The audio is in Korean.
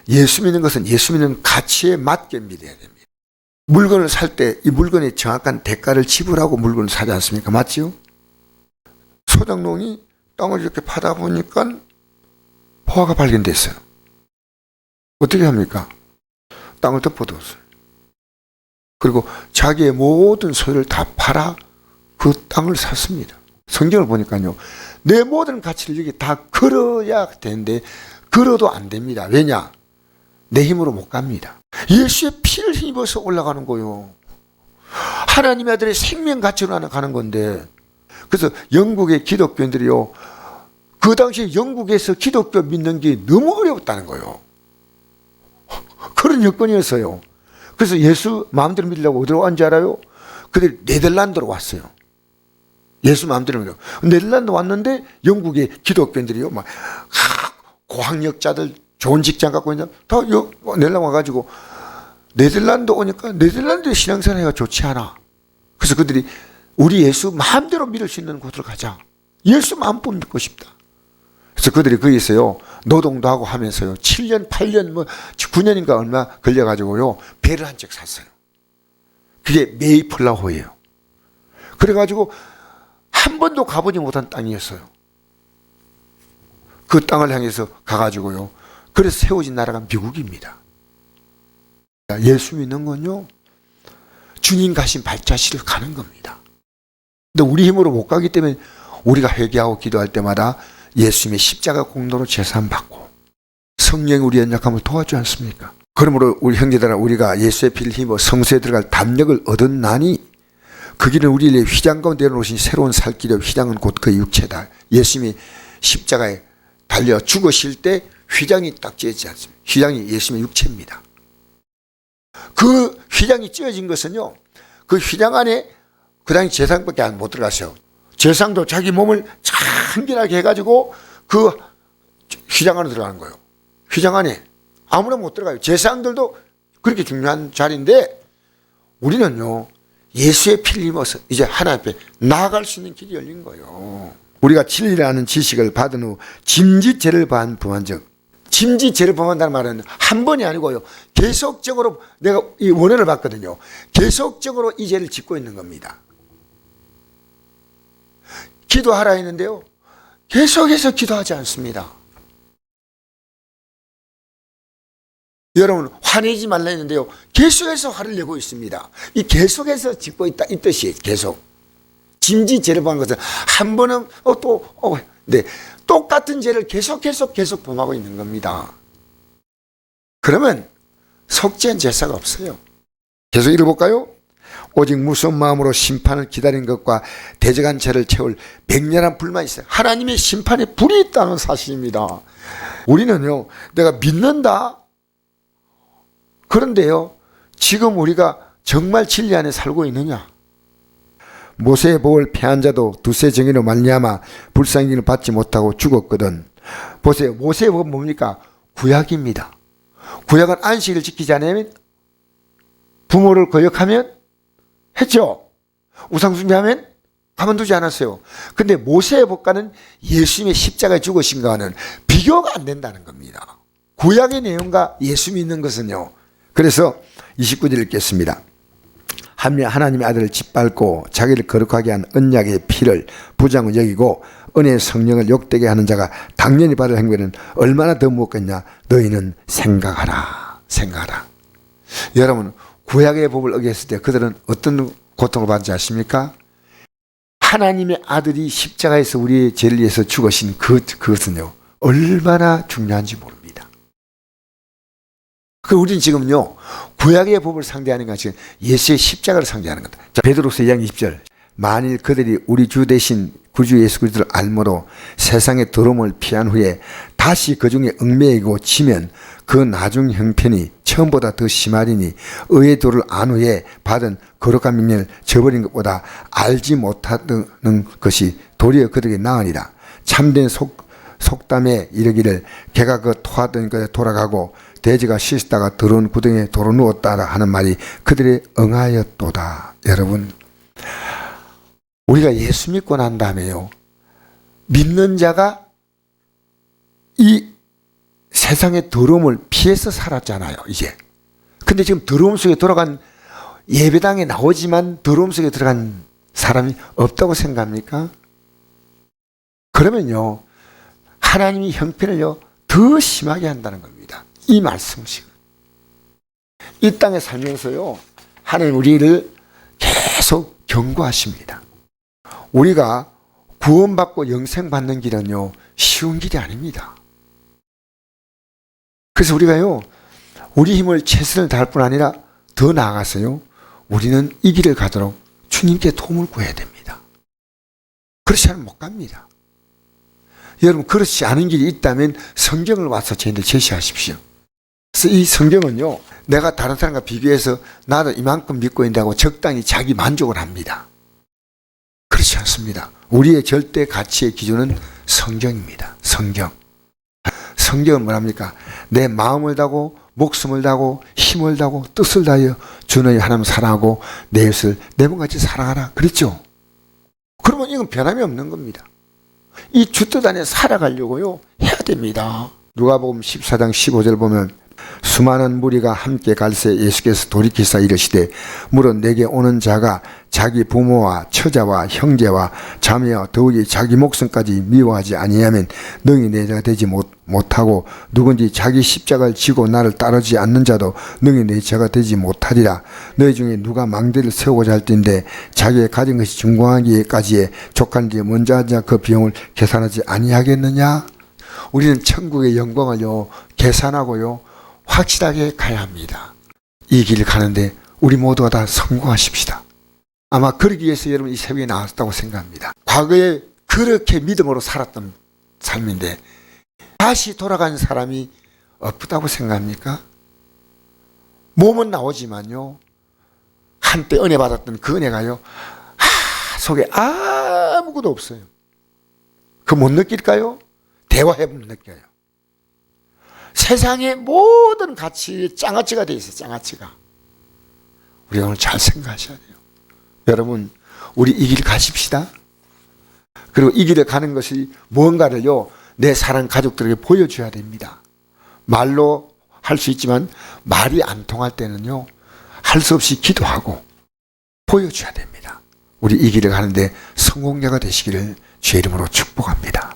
예수 믿는 것은 예수 믿는 가치에 맞게 믿어야 됩니다. 물건을 살 때 이 물건에 정확한 대가를 지불하고 물건을 사지 않습니까? 맞지요? 소장농이 땅을 이렇게 파다 보니까 포화가 발견됐어요. 어떻게 합니까? 땅을 덮어두었어요. 그리고 자기의 모든 소유를 다 팔아 그 땅을 샀습니다. 성경을 보니까요, 내 모든 가치를 여기 다 걸어야 되는데 걸어도 안 됩니다. 왜냐? 내 힘으로 못 갑니다. 예수의 피를 힘입어서 올라가는 거요. 하나님의 아들의 생명 가치로 가는 건데, 그래서 영국의 기독교인들이요, 그 당시에 영국에서 기독교 믿는 게 너무 어려웠다는 거예요. 그런 여건이었어요. 그래서 예수 마음대로 믿으려고 어디로 왔는지 알아요? 그들이 네덜란드로 왔어요. 예수 마음대로 믿으려고. 네덜란드 왔는데 영국의 기독교인들이요, 막 고학력자들, 좋은 직장 갖고 있는 다 네덜란드 와가지고, 네덜란드 오니까 네덜란드의 신앙생활이 좋지 않아. 그래서 그들이 우리 예수 마음대로 믿을 수 있는 곳으로 가자. 예수 마음껏 믿고 싶다. 그래서 그들이 거기서요, 노동도 하고 하면서요, 7년, 8년, 9년인가 얼마 걸려가지고요, 배를 한 척 샀어요. 그게 메이플라호예요. 그래가지고 한 번도 가보지 못한 땅이었어요. 그 땅을 향해서 가가지고요, 그래서 세워진 나라가 미국입니다. 예수 믿는 건요, 주님 가신 발자취를 가는 겁니다. 근데 우리 힘으로 못 가기 때문에 우리가 회개하고 기도할 때마다 예수님의 십자가 공로로 제사함받고 성령이 우리 연약함을 도와주지 않습니까? 그러므로 우리 형제들아, 우리가 예수의 피를 힘입어 성소에 들어갈 담력을 얻었나니 그 길은 우리의 휘장 가운데 내놓으신 새로운 살 길이요, 휘장은 곧 그 육체다. 예수님이 십자가에 달려 죽으실 때 휘장이 딱 찢어지지 않습니다. 휘장이 예수님의 육체입니다. 그 휘장이 찢어진 것은요, 그 휘장 안에 그 당시 제사장밖에 못 들어갔어요. 제사장도 자기 몸을 참견하게 해가지고 그 휘장 안에 들어가는 거예요. 휘장 안에 아무나 못 들어가요. 제사장들도 그렇게 중요한 자리인데, 우리는요, 예수의 피를 입어서 이제 하나님 앞에 나아갈 수 있는 길이 열린 거예요. 우리가 진리라는 지식을 받은 후 짐짓죄를 범한 적, 짐짓죄를 범한다는 말은 한 번이 아니고요, 계속적으로 내가 이 원인을 봤거든요. 계속적으로 이 죄를 짓고 있는 겁니다. 기도하라 했는데요, 계속해서 기도하지 않습니다. 여러분, 화내지 말라 했는데요, 계속해서 화를 내고 있습니다. 이 계속해서 짓고 있다, 이 뜻이에요. 계속 짐짓죄를 범한 것은 한 번은 네, 똑같은 죄를 계속 범하고 있는 겁니다. 그러면 속죄한 제사가 없어요. 계속 읽어볼까요? 오직 무서운 마음으로 심판을 기다린 것과 대적한 죄를 채울 맹렬한 불만이 있어요. 하나님의 심판에 불이 있다는 사실입니다. 우리는요, 내가 믿는다. 그런데요, 지금 우리가 정말 진리 안에 살고 있느냐? 모세의 복을 패한 자도 두세 정의로 말미암아 불쌍히를 받지 못하고 죽었거든. 보세요. 모세의 복은 뭡니까? 구약입니다. 구약은 안식을 지키지 않으면, 부모를 거역하면 했죠. 우상 숭배하면 가만두지 않았어요. 근데 모세의 복과는 예수님의 십자가에 죽으신가는 비교가 안 된다는 겁니다. 구약의 내용과 예수 믿는 것은요. 그래서 29절 읽겠습니다. 하나님의 아들을 짓밟고 자기를 거룩하게 한 언약의 피를 부정을 여기고 은혜의 성령을 욕되게 하는 자가 당연히 받을 행위는 얼마나 더 무겁겠냐. 너희는 생각하라. 여러분, 구약의 법을 어겼을 때 그들은 어떤 고통을 받는지 아십니까? 하나님의 아들이 십자가에서 우리의 죄를 위해서 죽으신 그것은요, 얼마나 중요한지 모릅니다. 우리는 지금요, 구약의 법을 상대하는 것이 지금 예수의 십자가를 상대하는 거다. 자, 베드로서 2장 20절. 만일 그들이 우리 주 대신 구주 예수 그리스도를 알므로 세상의 더러움을 피한 후에 다시 그 중에 얽매이고 지면 그 나중 형편이 처음보다 더 심하리니 의의 도를 안 후에 받은 거룩한 명령을 저버린 것보다 알지 못하는 것이 도리어 그들에게 나으니라. 참된 속담에 이르기를 개가 그 토하던 것에 돌아가고 돼지가 씻다가 더러운 구덩이에 도로 누웠다라 하는 말이 그들의 응하였도다. 여러분, 우리가 예수 믿고 난 다음에요, 믿는 자가 이 세상의 더러움을 피해서 살았잖아요, 이제. 근데 지금 더러움 속에 돌아간 예배당에 나오지만 더러움 속에 들어간 사람이 없다고 생각합니까? 그러면요, 하나님이 형편을요, 더 심하게 한다는 겁니다. 이 말씀식은. 이 땅에 살면서요, 하나님 우리를 계속 경고하십니다. 우리가 구원받고 영생 받는 길은요, 쉬운 길이 아닙니다. 그래서 우리가요, 우리 힘을 최선을 다할 뿐 아니라 더 나아가서요, 우리는 이 길을 가도록 주님께 도움을 구해야 됩니다. 그렇지 않으면 못 갑니다. 여러분, 그렇지 않은 길이 있다면 성경을 와서 저희들 제시하십시오. 그래서 이 성경은요, 내가 다른 사람과 비교해서 나도 이만큼 믿고 있다고 적당히 자기 만족을 합니다. 그렇지 않습니다. 우리의 절대 가치의 기준은 성경입니다. 성경. 성경은 뭐랍니까? 내 마음을 다하고 목숨을 다하고 힘을 다하고 뜻을 다하여 주 너희 하나님 사랑하고 내 이웃을 내 몸같이 사랑하라. 그랬죠? 그러면 이건 변함이 없는 겁니다. 이 주뜻 안에 살아가려고요, 해야 됩니다. 누가복음 14장 15절 보면 수많은 무리가 함께 갈새 예수께서 돌이키사 이르시되 물은 내게 오는 자가 자기 부모와 처자와 형제와 자매와 더욱이 자기 목숨까지 미워하지 아니하면 능히 내 자가 되지 못하고 누군지 자기 십자가를 지고 나를 따르지 않는 자도 능히 내 자가 되지 못하리라. 너희 중에 누가 망대를 세우고자 할 때인데 자기의 가진 것이 중공하기까지에 족한지 먼저 하자 그 비용을 계산하지 아니하겠느냐. 우리는 천국의 영광을요, 계산하고요, 확실하게 가야 합니다. 이 길을 가는데 우리 모두가 다 성공하십시다. 아마 그러기 위해서 여러분 이 새벽에 나왔다고 생각합니다. 과거에 그렇게 믿음으로 살았던 삶인데 다시 돌아간 사람이 없다고 생각합니까? 몸은 나오지만요, 한때 은혜 받았던 그 은혜가요, 속에 아무것도 없어요. 그 못 느낄까요? 대화해보면 느껴요. 세상의 모든 가치에 짱아찌가 돼 있어요. 짱아찌가. 우리가 오늘 잘 생각하셔야 돼요. 여러분, 우리 이 길 가십시다. 그리고 이 길을 가는 것이 무언가를요, 내 사랑 가족들에게 보여줘야 됩니다. 말로 할 수 있지만 말이 안 통할 때는요, 할 수 없이 기도하고 보여줘야 됩니다. 우리 이 길을 가는데 성공자가 되시기를 주의 이름으로 축복합니다.